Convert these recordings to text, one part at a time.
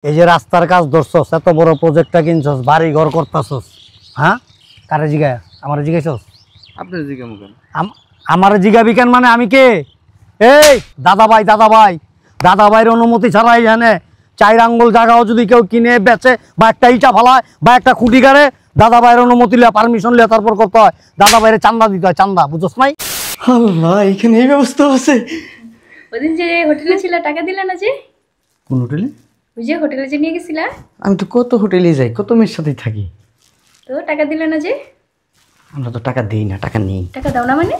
এই যে রাস্তার কাজ ধরছস, এত বড় প্রজেক্টটা কিনছস, বাড়ি ঘর করতাছস, হ্যাঁ? কারে জিগায়? আমারে জিগাইছস? আপনার জিজ্ঞাসা কেন? আমারে জিগাবি কেন মানে আমি কে? এই দাদা ভাইয়ের অনুমতি ছাড়া এখানে 4 আঙ্গুল জায়গাও যদি কেউ কিনে বেচে বা একটা ইটা ফালায় বা একটা খুঁটি গাড়ে, দাদা ভাইয়ের অনুমতি লিয়া, পারমিশন লিয়া তারপর করতে হয়। দাদা ভাইয়ের চান্দা দিতে হয়, চান্দা, বুঝছস নাই? আল্লাহ, এখানে এই ব্যবস্থা আছে। ওদিন যে হোটেলে ছিল টাকা দিলে না যে? কোন হোটেলে? ওই যে হোটেলে যে নিয়ে গেছিলা। আমি তো কত হোটেলে যাই, কত মেয়ের সাথেই থাকি। তো টাকা দিলে না যে? আমরা তো টাকা দেই না, টাকা নেই। টাকা দাও না মানে?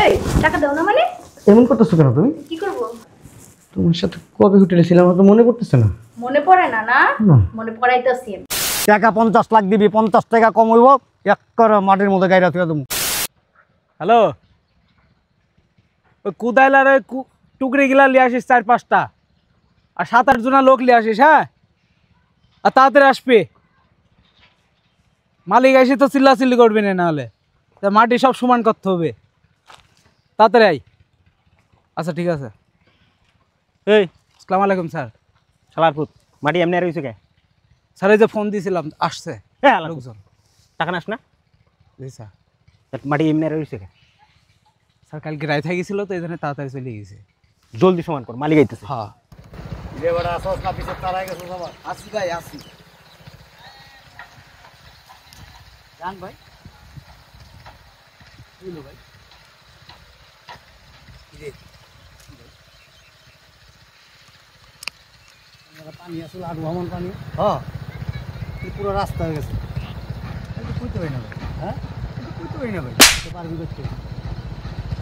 এই টাকা দাও না মানে? এমন করতেছো কেন তুমি? কি করব? তোমার সাথে কবে হোটেলে ছিলাম আমার তো মনে পড়তেছে না। মনে পড়ে না? না না। মনে পড়াইতাছি। টাকা 50 লাখ দিবি, 50 টাকা কম হইব, এক করে মাটির মধ্যে গাইরা তুই দেবো। হ্যালো, ওই কুদাইলার ওই টুকরি গিলা লিয়ে আসিস 4-5টা, আর 7-8 জনা লোক লিয়ে আসিস, হ্যাঁ? আর তাড়াতাড়ি আসবি। মালিক এসে তো চিল্লাচিল্লি করবি না, নাহলে তা মাটি সব সমান করতে হবে। তাড়াতাড়ি আই। আচ্ছা ঠিক আছে। এই আসসালামু আলাইকুম স্যার। শালার পুত, মাটি এমনি আর হইছে কে? স্যার এই যে ফোন দিয়েছিলাম, আসছে লোকজন। টাকা নাস না? জি স্যার। মাটি এমনি আর হইছে কে? স্যার কালকে রায় গেছিল তো এই জন্য তাড়াতাড়ি চলে গেছে। জলদি সমান কর, মালিক আইতেছে। হ্যাঁ যে বড় আসস না পিছে তারাই গেছস আবার। আসি ভাই, আসি। জান ভাই, বুঝলো ভাই। পানি আসলে আর ভ্রমণ পানি, হ্যাঁ, পুরো রাস্তা হয়ে গেছে। কইতে পারি না ভাই, হ্যাঁ কইতে পারি না ভাই, পারবি করতে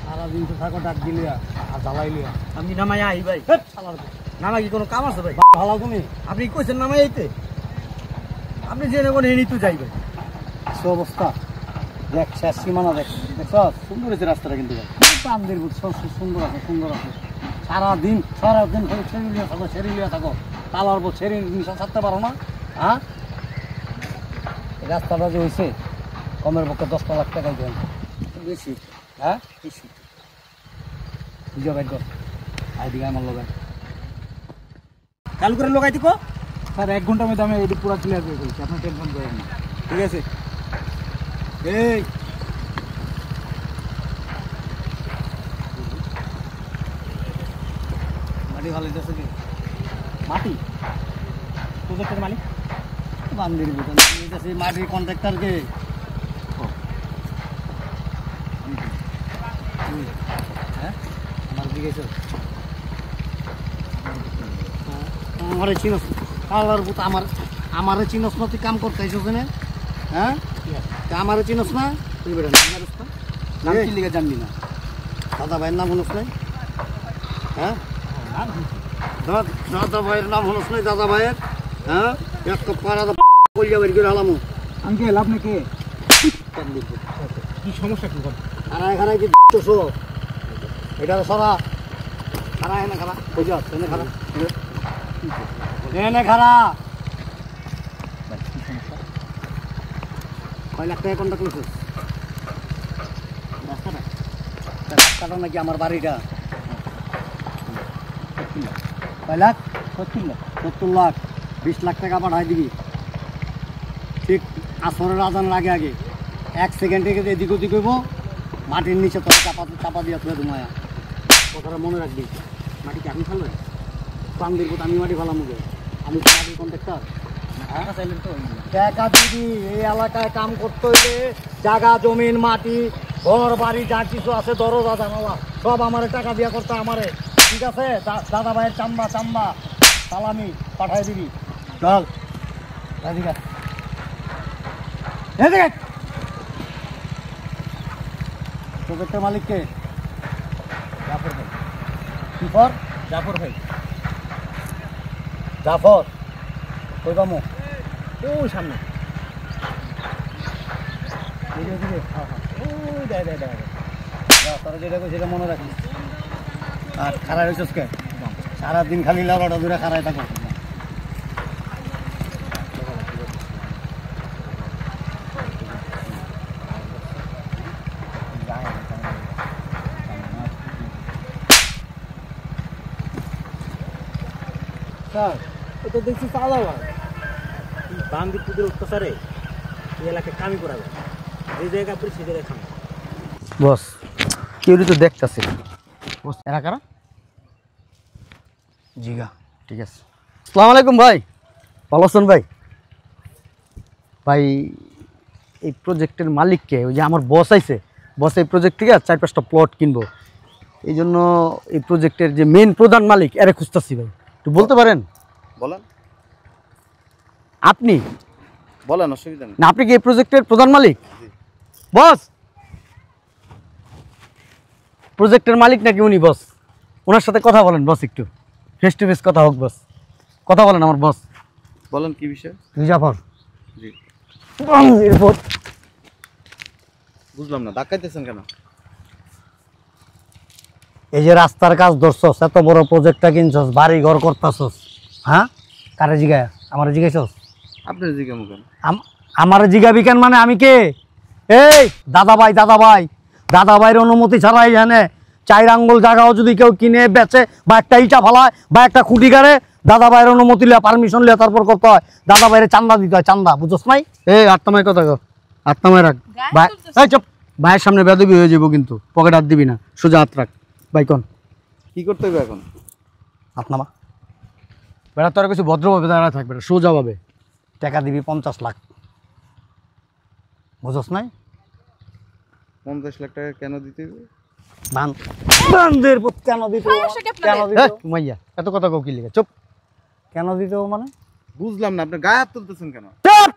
সারাদিন তো থাকো ডাক দিলিয়া আর জ্বালাই লিয়া। আমি নামাই আই ভাই। শালার নামা কি কোনো কাম আছে ভাই? ভালো তুমি আপনি কইছেন নামাই আইতে? আপনি জেনে কোন এনি তো যাই ভাই। সে অবস্থা দেখ, শেষ সীমানা দেখ, দেখছস? সুন্দর হয়েছে রাস্তাটা কিন্তু ভাই। প্রাণদের বুঝছস, সুন্দর আছে, সুন্দর আছে। সারাদিন খালি ছেড়ে লিয়া থাকো, তালার পর ছেড়ে নিশা ছাড়তে পারো না, হ্যাঁ? এই রাস্তাটা যে হয়েছে কমের পক্ষে 10 লাখ টাকাই দেন, বেশি, হ্যাঁ? বেশি। বুঝা বাইর কর, আইডিকা আমার লোক চালু করে লোকাই দিকো। স্যার 1 ঘন্টার মধ্যে আমি এটি পুরো ক্লিয়ার করে ফেলছি, আপনার টেনশন করেন না। ঠিক আছে। এই মাটি ভালো দিতেছে কি? মাটি প্রজেক্টের মালিক বান্দির বুঝেন দিতেছে, মাটির কন্ট্রাক্টর কে? হ্যাঁ, আমার দিকে আমারে চিনস কালার বুত, আমারে চিনস না? তুই কাম করতে আইসস না, হ্যাঁ? আমারে চিনস না? তুই বেটা নাম কি লিখে জানবি না? দাদা ভাইয়ের নাম হলস নাই, হ্যাঁ? দাদা ভাইয়ের নাম হলস নাই, দাদা ভাইয়ের, হ্যাঁ? এক কাপ পাড়া কলিয়া বের করে হালামু। আঙ্কেল আপনি কে? কি সমস্যা কি? আর এখানে কি তো এটা সরা খারা, এনে খারা, বুঝা এনে খারা, এনে খারা। 5 লাখ টাকা কন্ট্রাক্ট করছিস রাস্তাটা নাকি আমার বাড়িটা? 5 লাখ 70 লাখ 20 লাখ টাকা পাঠাই দিবি। ঠিক আসরের আজান লাগে আগে 1 সেকেন্ডে এদিক ওদিক হইব, মাটির নিচে তোর চাপা দিয়া তুলে ধুমায়া। কথাটা মনে রাখবি। মাটি কি আপনি ফেলবেন? বান্দির পথ আমি মাটি ফেলাম, মুখে আমি তো মাটির কন্ট্রাক্টর। টাকা দিবি। এই এলাকায় কাম করতে হইলে জায়গা জমিন মাটি ঘর বাড়ি যা কিছু আছে, দরজা জানালা সব আমারে টাকা দিয়া করতে আমারে, ঠিক আছে? দাদা ভাইয়ের চাম্বা সালামি পাঠাই দিবি। চল এদিকে এদিকে। প্রজেক্টের মালিক কে? জাফর ভাই। কি পর? জাফর ভাই। জাফর কই পামু? ওই সামনে। ওই তোরা যেটা কই সেটা মনে রাখিস। আর খারাই হইছস কে? সারাদিন খালি লাউডা দূরে খারাই থাকো। স্যার তো দেখছি চাঁদাবাজ। তুই বান্দির পুদের অত্যাচারে এই এলাকায় কামি করাবে, যে জায়গা পড়ি সেই জায়গায় খাম। বস কেউ তো দেখতেছে বস, এরা কারা? জিগা, ঠিক আছে। আসসালামু আলাইকুম ভাই, ভালো আছেন ভাই? ভাই এই প্রজেক্টের মালিককে, ওই যে আমার বস আইছে, বস এই প্রজেক্ট থেকে 4-5টা প্লট কিনবো, এই জন্য এই প্রজেক্টের যে মেন প্রধান মালিক এরে খুঁজতেছি ভাই, একটু বলতে পারেন? বলেন আপনি বলেন, অসুবিধা নেই। না, আপনি কি এই প্রজেক্টের প্রধান মালিক? বস, প্রজেক্টের মালিক নাকি উনি? বস ওনার সাথে কথা বলেন বস, একটু ফেস টু ফেস কথা হোক বস, কথা বলেন আমার বস। বলেন কি বিষয়? জাফর জি, এরপর বুঝলাম না, ধাক্কাইতেছেন কেন? এই যে রাস্তার কাজ ধরছস, এত বড় প্রজেক্টটা কিনছস, বাড়ি ঘর করতেছস, হ্যাঁ? কারে জিগায়? আমার জিগাইছস? আপনার জিজ্ঞামু কেন? আমার জিগাবি কেন মানে আমি কে? এই দাদা ভাই, দাদা ভাই, দাদা ভাইয়ের অনুমতি ছাড়াই জানে 4 আঙ্গুল জায়গাও যদি কেউ কিনে বেচে বা একটা ইটা ফালায় বা একটা খুঁটি গাড়ে, দাদা ভাইয়ের অনুমতি লিয়া, পারমিশন লিয়া তারপর করতে হয়। দাদা ভাইয়ের চান্দা দিতে হয়, চান্দা, বুঝছস নাই? এই আত্মামায় কথা কো, আত্মামায় রাখ ভাই। এই চুপ, ভাইয়ের সামনে বেদবি হয়ে যাবো কিন্তু, পকেট হাত দিবি না, সোজা হাত রাখ। ভাই কোন কি করতে হবে এখন? আপনামা বেড়া, তোর কিছু ভদ্রভাবে দাঁড়া থাকবে, সোজাভাবে টাকা দিবি 50 লাখ, বুঝছ নাই? 50 লাখ টাকা কেন দিতে হবে? বান্ধের পুত কেন দিতে হবে? সমস্যা কি আপনাদের? কেন দিতে হবে? মাইয়া এত কথা কও কি লিখে? চুপ, কেন দিতে হবে মানে? বুঝলাম না, আপনি গায়ে হাত তুলতেছেন কেন? চুপ!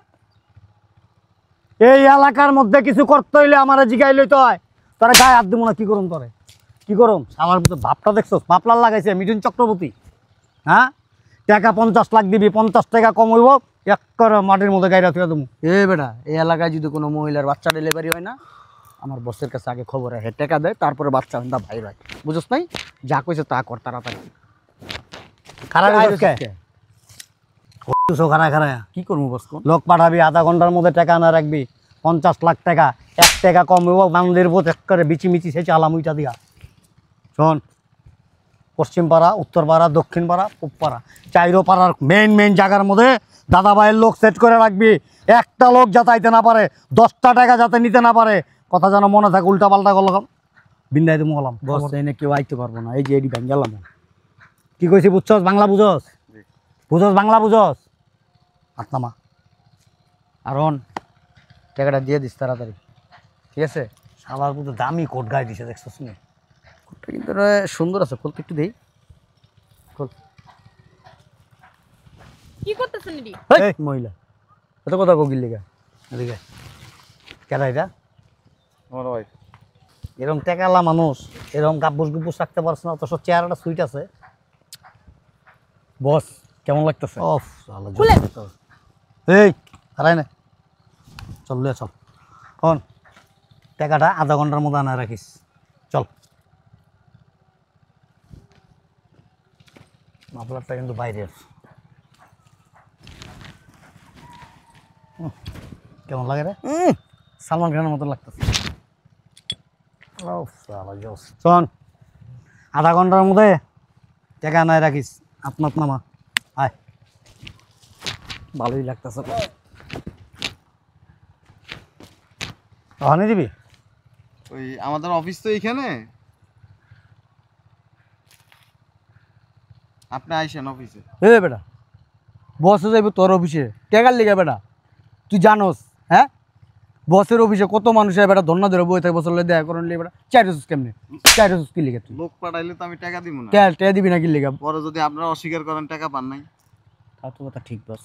এই এলাকার মধ্যে কিছু করতে হইলে আমার জিগাই লইতে হয়। তোরা গায়ে হাত দিব না, কি করুন তোরে? কি করুন? আমার মতো ভাবটা দেখছো? মাপলার লাগাইছে মিঠুন চক্রবর্তী, হ্যাঁ? টাকা 50 লাখ দিবি, 50 টাকা কম হইব, এক করে মাটির মধ্যে গাইরা তুই তুমি। এ বেটা, এই এলাকায় যদি কোনো মহিলার বাচ্চা ডেলিভারি হয় না, আমার বসের কাছে আগে খবর রাখে, টাকা দেয়, তারপরে বাচ্চা হয় না ভাই ভাই, বুঝছ নাই? যা কইছে তা কর তাড়াতাড়ি। খারাপ কি করবো বস? লোক পাঠাবি, আধা ঘন্টার মধ্যে টাকা না রাখবি, 50 লাখ টাকা, 1 টাকা কম হইব, বান্ধের বোধ এক করে বিচি মিচি সেচে আলাম উইটা দিয়া। শোন, পশ্চিম পাড়া, উত্তর পাড়া, দক্ষিণ পাড়া, পূব পাড়া, 4 পাড়ার মেইন জায়গার মধ্যে দাদা ভাইয়ের লোক সেট করে রাখবি। একটা লোক যাতাইতে না পারে, 10টা টাকা যাতে নিতে না পারে, কথা যেন মনে থাকে। উল্টা পাল্টা করলাম বিন্দাই তুমি বললাম বস, এনে কেউ আইতে পারবো না। এই যে এটি ভেঙে গেলাম, কি কইছি বুঝছস? বাংলা বুঝস? বুঝস? বাংলা বুঝস? আত্মামা আর টাকাটা দিয়ে দিস তাড়াতাড়ি, ঠিক আছে? সালার মতো দামি কোট গায়ে দিছে, দেখছস নি? কোটটা কিন্তু সুন্দর আছে, খুলতে একটু দেই, খোল। কি করতেছেন এডি? এই মহিলা এত কথা কোকিল লেগা, এদিকে কেডা এটা? আমার ওয়াইফ। এরকম টেকালা মানুষ এরকম গাব্বুস গুব্বুস রাখতে পারছ না, অথচ চেহারাটা সুইট আছে। বস কেমন লাগতেছে? অফ এই হারাই না, চল লে চল। কোন টাকাটা আধা ঘন্টার মধ্যে আনা রাখিস, চল। মাফলারটা কিন্তু বাইরের। কেমন লাগে রে? সালমান খানের মতো লাগতেছে। শোন, আধা ঘন্টার মধ্যে টাকা নাই রাখিস, আপনার নামা আয়। ভালোই লাগতেছে, ওখানে দিবি? ওই আমাদের অফিস তো এইখানে, আপনি আইসেন অফিসে। এ বেটা, বসে যাইব তোর অফিসে টাকার লিগে বেটা? তুই জানোস হ্যাঁ বসের অফিসে কত মানুষের বেটা ধন্না ধরে বই থাকে, বছর দেখা করেন লিগে বেটা? 400 কেমনে? 400 কি লিগে? তুই লোক পাঠাইলে তো আমি টাকা দিব না। টাকা দিবি না কি লিগে? পরে যদি আপনারা অস্বীকার করেন টাকা পান নাই। তা তো কথা ঠিক বস।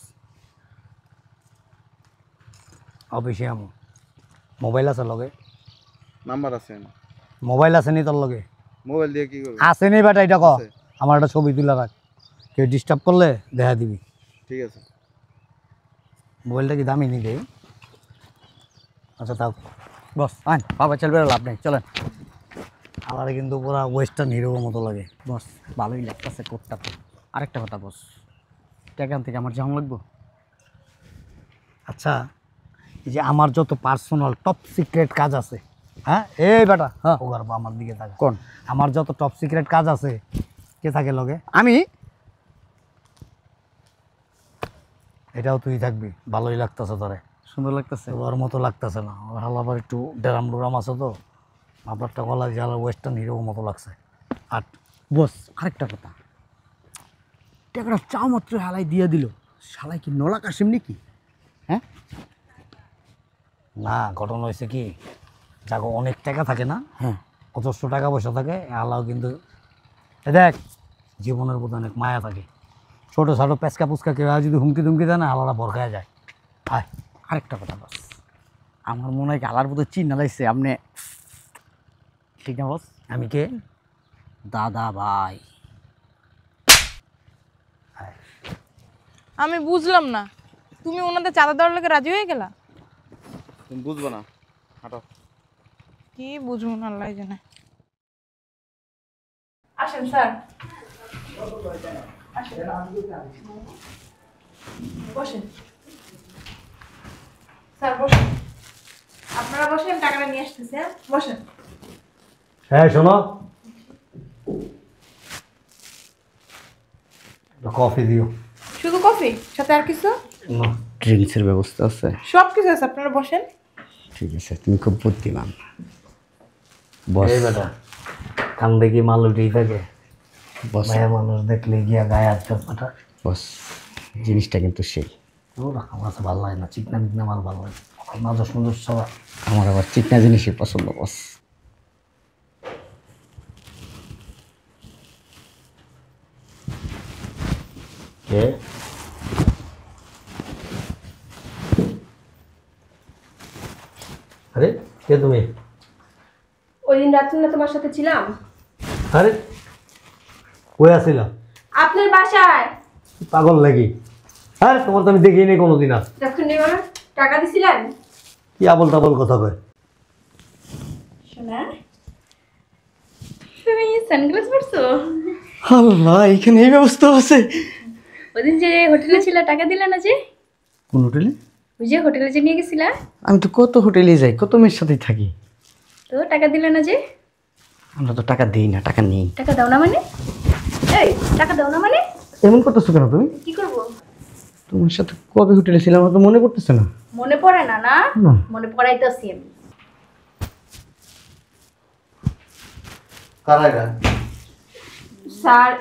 অফিসে আমো মোবাইল আছে লগে? নাম্বার আছে? মোবাইল আছে নি তোর লগে? মোবাইল দিয়ে কি করবে? আছে নি বেটা? এটা ক, আছে। আমার একটা ছবি তুলে রাখ, কেউ ডিস্টার্ব করলে দেখা দিবি। ঠিক আছে। মোবাইলটা কি দামি নি দেই? আচ্ছা তাও বস আন, বাবা চলবে, লাভ নেই, চলেন। আমার কিন্তু পুরা ওয়েস্টার্ন হিরোর মতো লাগে বস, ভালোই লাগতেছে কোটটা। তো আরেকটা কথা বস, টাকা থেকে আমার যেমন লাগবো। আচ্ছা, এই যে আমার যত পার্সোনাল টপ সিক্রেট কাজ আছে, হ্যাঁ এই বেটা, হ্যাঁ ওগার আমার দিকে থাকে। কোন? আমার যত টপ সিক্রেট কাজ আছে, কে থাকে লগে? আমি। এটাও তুই থাকবি, ভালোই লাগতেছে তোরে। সুন্দর লাগতেছে। ওর মতো লাগতেছে না, ওর হালাবার একটু ডেরাম ডুরাম আছে তো, আপনারটা গলা জ্বালা ওয়েস্টার্ন হিরো মতো লাগছে। আর বস আরেকটা কথা, টাকাটা চাও মাত্র হালাই দিয়ে দিল, শালাই কি নলা কাশিম নাকি? হ্যাঁ না, ঘটনা হয়েছে কি, যাকে অনেক টাকা থাকে না, হ্যাঁ অজস্র টাকা পয়সা থাকে, আল্লাহ কিন্তু দেখ জীবনের প্রতি অনেক মায়া থাকে। ছোটো ছোটো পেঁচকা পুচকা কেউ যদি হুমকি দুমকি দেয় না, আল্লাহরা ভরকায় যায়। আয় আরেকটা কথা বস, আমার মনে হয় আল্লাহর প্রতি চিন্তা লাগছে আপনি, ঠিক না বস? আমি কে? দাদা ভাই। আমি বুঝলাম না, তুমি ওনাদের চাঁদা দেওয়ার লোকে রাজি হয়ে গেলা? তুমি বুঝবো না, হাঁটো। কি বুঝবো না আল্লাহ জানে। আসেন স্যার, বসেন স্যার, বসেন। আপনারা বসেন, টাকাটা নিয়ে আসতেছে। হ্যাঁ? বসেন। হ্যাঁ শোনো, কফি দিও। শুধু কফি সাথে আর কিছু? না, ড্রিঙ্কসের ব্যবস্থা আছে। সব কিছু আছে, আপনারা বসেন। ঠিক আছে, তুমি খুব বুদ্ধিমান বস। এই বেটা কান দেখি মাল উঠেই থাকে, মায়া মানুষ দেখলে গিয়া গায়ে হাত পাঠা। বস জিনিসটা কিন্তু সেই, আমার কাছে ভালো লাগে না, চিকনা মিকনা মাল ভালো লাগে, নাজস নজস সব। আমার আবার চিকনা জিনিসই পছন্দ বস। কে? আরে কে তুমি? ওই দিন রাত্রে না তোমার সাথে ছিলাম? আরে কই আসিলাম? আপনার বাসায়। পাগল নাকি? আরে তোমার তো আমি দেখিনি নেই কোনোদিন। আর যখন টাকা দিছিলেন। কি আবল তাবল কথা কয়? শোনা, তুমি সানগ্লাস পরছো? আল্লাহ, এখানে এই ব্যবস্থা আছে? ওদিন যে হোটেলে ছিল, টাকা দিলে না যে? কোন হোটেলে? ওই যে হোটেলে যে নিয়ে গেছিলা। আমি তো কত হোটেলে যাই, কত মেয়ের সাথেই থাকি। তো টাকা দিলে না যে? আমরা তো টাকা দিই না, টাকা নেই। টাকা দাও না মানে? এই টাকা দাও না মানে? এমন করতেছো কেন তুমি? কি করব? তোমার সাথে কবে হোটেলে ছিলাম আমার তো মনে করতেছে না। মনে পড়ে না? না না। মনে পড়াইতেছি আমি। কারা এটা? স্যার,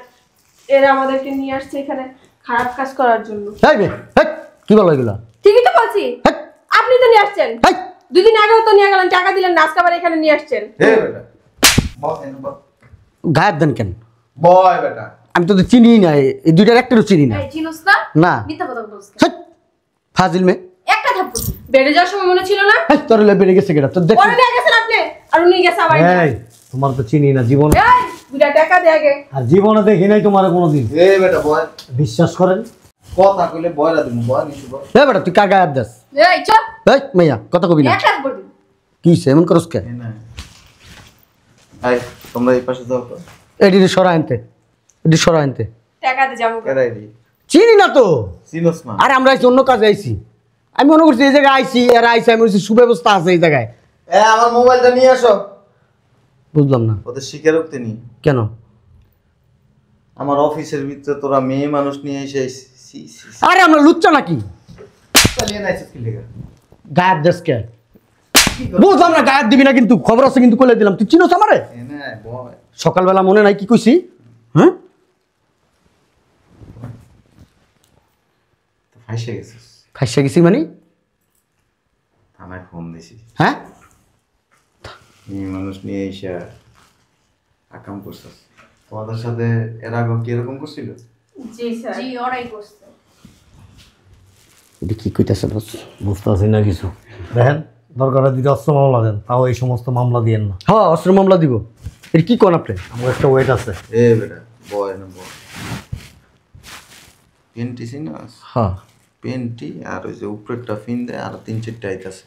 এরা আমাদেরকে নিয়ে আসছে এখানে খারাপ কাজ করার জন্য। এই মেয়ে, হেই, কি বলো এগুলা? ঠিকই তো বলছি, হেই, আপনি তো নিয়ে আসছেন। হেই, 2 দিন আগেও তো নিয়ে গেলেন, টাকা দিলেন না, আজকে আবার এখানে নিয়ে আসছেন। এই বেটা বস, এনে বস। গায়ের দেন কেন? বয় বেটা। আমি তো চিনি না, এই দুইটার একটারও চিনি না। এই চিনোস না? না। মিথ্যা কথা বলছ। হেই, ফাজিল মেয়ে। একটা থাপ্পড়। বেড়ে যাওয়ার সময় মনে ছিল না? হেই, তোর লে বেড়ে গেছে কেটা? তোর দেখ। পরে নিয়ে গেছেন আপনি, আর উনি গেছে আবার। এই, তোমার তো চিনি না জীবন, এই, 2টা টাকা দে আগে। আর জীবনে দেখি নাই তোমার কোনোদিন। এই বেটা বয়, বিশ্বাস করেন? কথা কইলে বয়রা দিমু, বয় নিছি বয়। এই বেটা তুই কার গায়ে হাত দাস? এই চুপ। এই মাইয়া কথা কবি না। একটা থাপ্পড় দিন। কি হইছে, এমন করস কে? এই না। এই তোমরা এই পাশে যাও তো। এডি সরা আনতে, এডি সরা আনতে। টাকা দে যাবো। কেরাই দি? চিনি না তো। চিনোস না? আরে আমরা আইছি অন্য কাজে আইছি। আমি মনে করছি এই জায়গায় আইছি, এরা আইছি, আমি বলছি সুব্যবস্থা আছে এই জায়গায়। আমার মোবাইলটা নিয়ে আসো। বুঝলাম না ওদের স্বীকারোক্তি নি। কেন? আমার অফিসের ভিতরে তোরা মেয়ে মানুষ নিয়ে এসে আরে আমরা লুচ্চা নাকি? চালিয়ে নাইছিস কি লেগা? গায়ের দেশকে বুঝলাম না, গায়ের দিবি না কিন্তু, খবর আছে কিন্তু কইলে দিলাম। তুই চিনোস আমারে? এনে বয়। সকালবেলা মনে নাই কি কইছি? হ্যাঁ তো ফাইসে গেছিস। ফাইসা গেছি মানে? থানায় ফোন দিছি। হ্যাঁ মেয়ে মানুষ নিয়ে এসে আকাম করছিস। তোমাদের সাথে এর আগে কিরকম করছিল? জি স্যার। জি ওরাই করছে। এটা কি কইতাছে বস? বুঝতেছি না কিছু। দেখেন দরকার দিকে অস্ত্র মামলা দেন, তাও এই সমস্ত মামলা দিয়েন না। হ্যাঁ অস্ত্র মামলা দিব। এটা কি কোন আপনি? আমার একটা ওয়েট আছে। এ বেটা বয় না বয়। পেন্টি চিনাস? হ্যাঁ পেন্টি আর ওই যে উপরেরটা ফিন দেয় আর 3-4টা আইতাছে।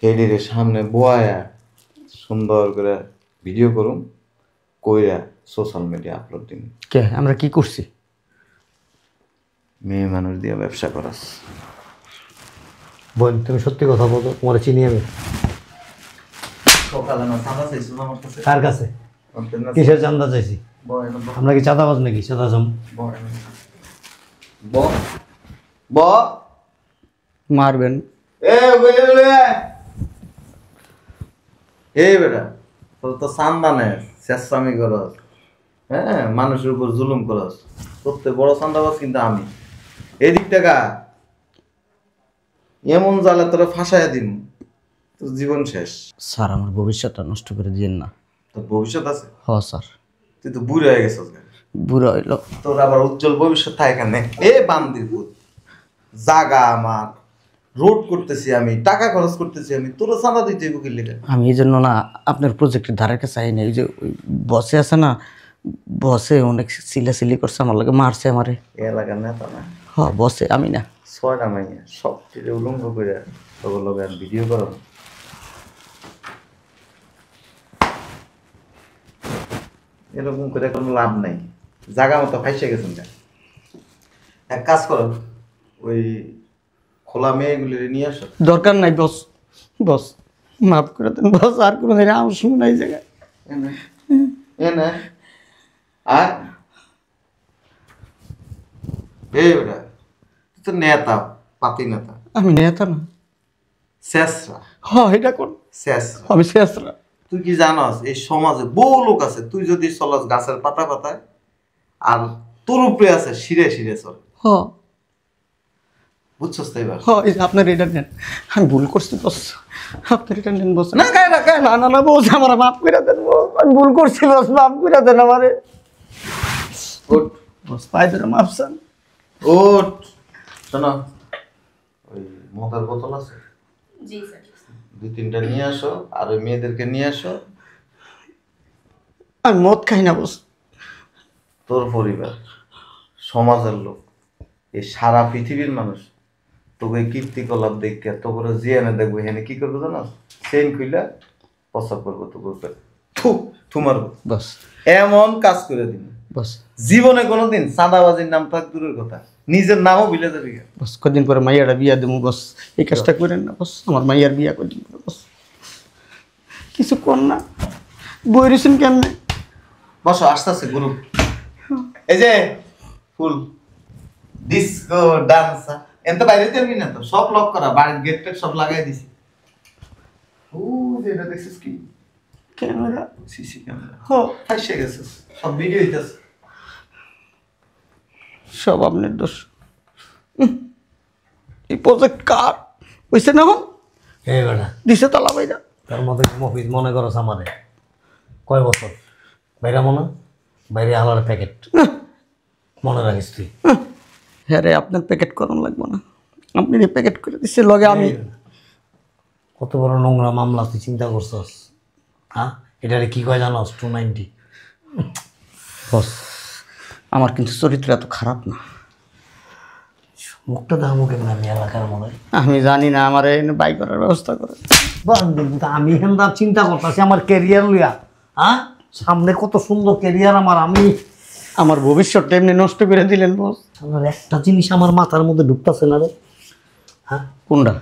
হেডির সামনে বয়া সুন্দর করে ভিডিও করুন, কইরা সোশ্যাল মিডিয়া আপলোড দিন। কে আমরা কি করছি? মেয়ে মানুষ দিয়ে ব্যবসা করাস। বোন তুমি সত্যি কথা বলো, তোমার চিনি আমি। সকালে না চাঁদা চাইছিল আমার কাছে। কার কাছে? ওদের না কিসের চান্দা চাইছি? বয় না বয়। আমরা কি চাঁদাবাজ নাকি? চাঁদা জম বয় না। বয়। ব মারবেন। এই বেটা তোর তো সান্দানে চেষ্টামি করস, হ্যাঁ মানুষের উপর জুলুম করস, সবচেয়ে বড় সান্দাবাজ কিন্তু আমি। এদিক টাকা এমন জালে তোরা ফাঁসাইয়া দিন, তোর জীবন শেষ। স্যার আমার ভবিষ্যৎটা নষ্ট করে দিয়েন না। তোর ভবিষ্যৎ আছে? হ স্যার। তুই তো বুড়ো হয়ে গেছিস, বুড়ো হইল। তোর আবার উজ্জ্বল ভবিষ্যৎ থাকে এখানে। এ বান্দির পুত, জাগা আমার, রোড করতেছি আমি, টাকা খরচ করতেছি আমি, তোর চাঁদা দিতে বুকির লেগে। আমি এই জন্য না আপনার প্রজেক্টের ধারের কাছে আই না। এই যে ওই বসে আছে না, বসে অনেক সিলাসিলি করছে আমার লাগে, মারছে আমারে। এলাকার নেতা না? হ বসে, আমি না। 6টা মাইয়া সব ছেড়ে উলঙ্গ করে তোর লগে আর ভিডিও করো। এরকম করে কোনো লাভ নাই, জায়গা মতো ফাইসে গেছেন। এক কাজ করো, ওই খোলা মেয়েগুলি নিয়ে আসো। দরকার নাই বস, বস মাফ করে দেন বস, আর কোনো দিন আমার শুনে নাই জায়গায়। এনে আর এই বেটা, তুই তো নেতা, পাতি নেতা। আমি নেতা না। শেষরা হ এটা কোন শেষরা। আমি শেষরা। তুই কি জানস এই সমাজে বহু লোক আছে, তুই যদি চলস গাছের পাতা পাতায়, আর তোর উপরে আছে শিরে শিরে চল। হ বুঝছস তো এবার? হ এই যে আপনার এটা নেন, আমি ভুল করছি বস, আপনার এটা নেন বস। না গায়ে না গায়ে না না না বস, আমার মাফ করে দেন বস, আমি ভুল করছি বস, মাফ করে দেন আমারে ওঠ বস, পাই ধরে মাফ চান। ওঠ। শোনো, ওই মদের বোতল আছে, জি স্যার। 2-3টা নিয়ে আসো, আর ওই মেয়েদেরকে নিয়ে আসো। আমি মদ খাই না বস। তোর পরিবার, সমাজের লোক, এই সারা পৃথিবীর মানুষ তোকে কীর্তিকলাপ দেখে তোকে জিয়ানে দেখবো, এখানে কি করবো জানো? চেন খুইলা প্রস্তাব করবো তোকে উপরে, থু থু মারবো, বস এমন কাজ করে দিন। বস জীবনে কোনোদিন চাঁদাবাজির নাম থাক দূরের কথা, নিজের নামও ভুলে যাবি। বস কদিন পরে মাইয়াটা বিয়া দেবো বস, এই কাজটা করেন না বস, আমার মাইয়ার বিয়া কদিন পরে বস। কিছু কর না, বই রয়েছেন কেমনে? বসো, আস্তে আস্তে গ্রুপ। এই যে ফুল ডিস্কো ডান্সার, এত বাইরে তেলবি না তো, সব লক করা, বাড়ির গেট টেট সব লাগাই দিছি। ও যেটা দেখছিস কি ক্যামেরা? CC camera. হ ফাইসে গেছিস, সব ভিডিও হইতেছে। সব আপনার দোষ। এই প্রজেক্ট কার হইছে না? এখন এই বেটা দিছে তালা বাইরা। তার মধ্যে মফিজ মনে করো আমারে কয় বছর বাইরে মনে, বাইরে আলার প্যাকেট মনে রাখিস তুই। হ্যাঁ রে, আপনার প্যাকেট করানো লাগবে না, আপনি প্যাকেট করে দিচ্ছে লগে আমি। কত বড় নোংরা মামলা তুই চিন্তা করছস? হ্যাঁ এটারে কি কয় জানোস? 290। বস আমার কিন্তু চরিত্র এত খারাপ না। মুখটা দামু কেমন আমি এলাকার মনে, আমি জানি না, আমার বাই করার ব্যবস্থা করে। আমি এখান চিন্তা করতেছি আমার ক্যারিয়ার লইয়া। হ্যাঁ সামনে কত সুন্দর ক্যারিয়ার আমার, আমি আমার ভবিষ্যৎটা এমনি নষ্ট করে দিলেন বস। আমার একটা জিনিস আমার মাথার মধ্যে ঢুকতেছে না রে। হ্যাঁ কোনটা?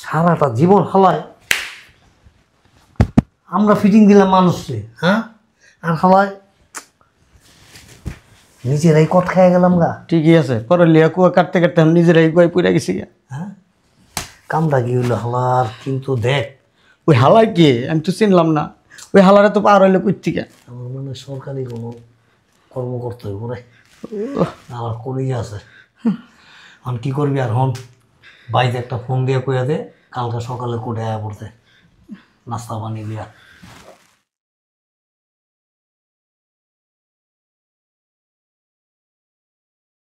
সারাটা জীবন হালায় আমরা ফিটিং দিলাম মানুষকে, হ্যাঁ আর হালায় নিজেরাই কট খেয়ে গেলাম গা। ঠিকই আছে, পরে লিয়া কুয়া কাটতে কাটতে আমি নিজেরাই গুয়াই পুড়ে গেছি গা। হ্যাঁ কামটা কি হইলো হালার, কিন্তু দেখ ওই হালাই কে আমি তো চিনলাম না, ওই হালারে তো পার হইলে কই থেকে। আমার মনে হয় সরকারি কোনো কর্ম করতে হইব রে, আমার কলেজ আছে। এখন কি করবি আর? হন বাইরে একটা ফোন দিয়ে কইয়া দে কালকে সকালে কোর্টে আয়া পড়তে, নাস্তা পানি দিয়া।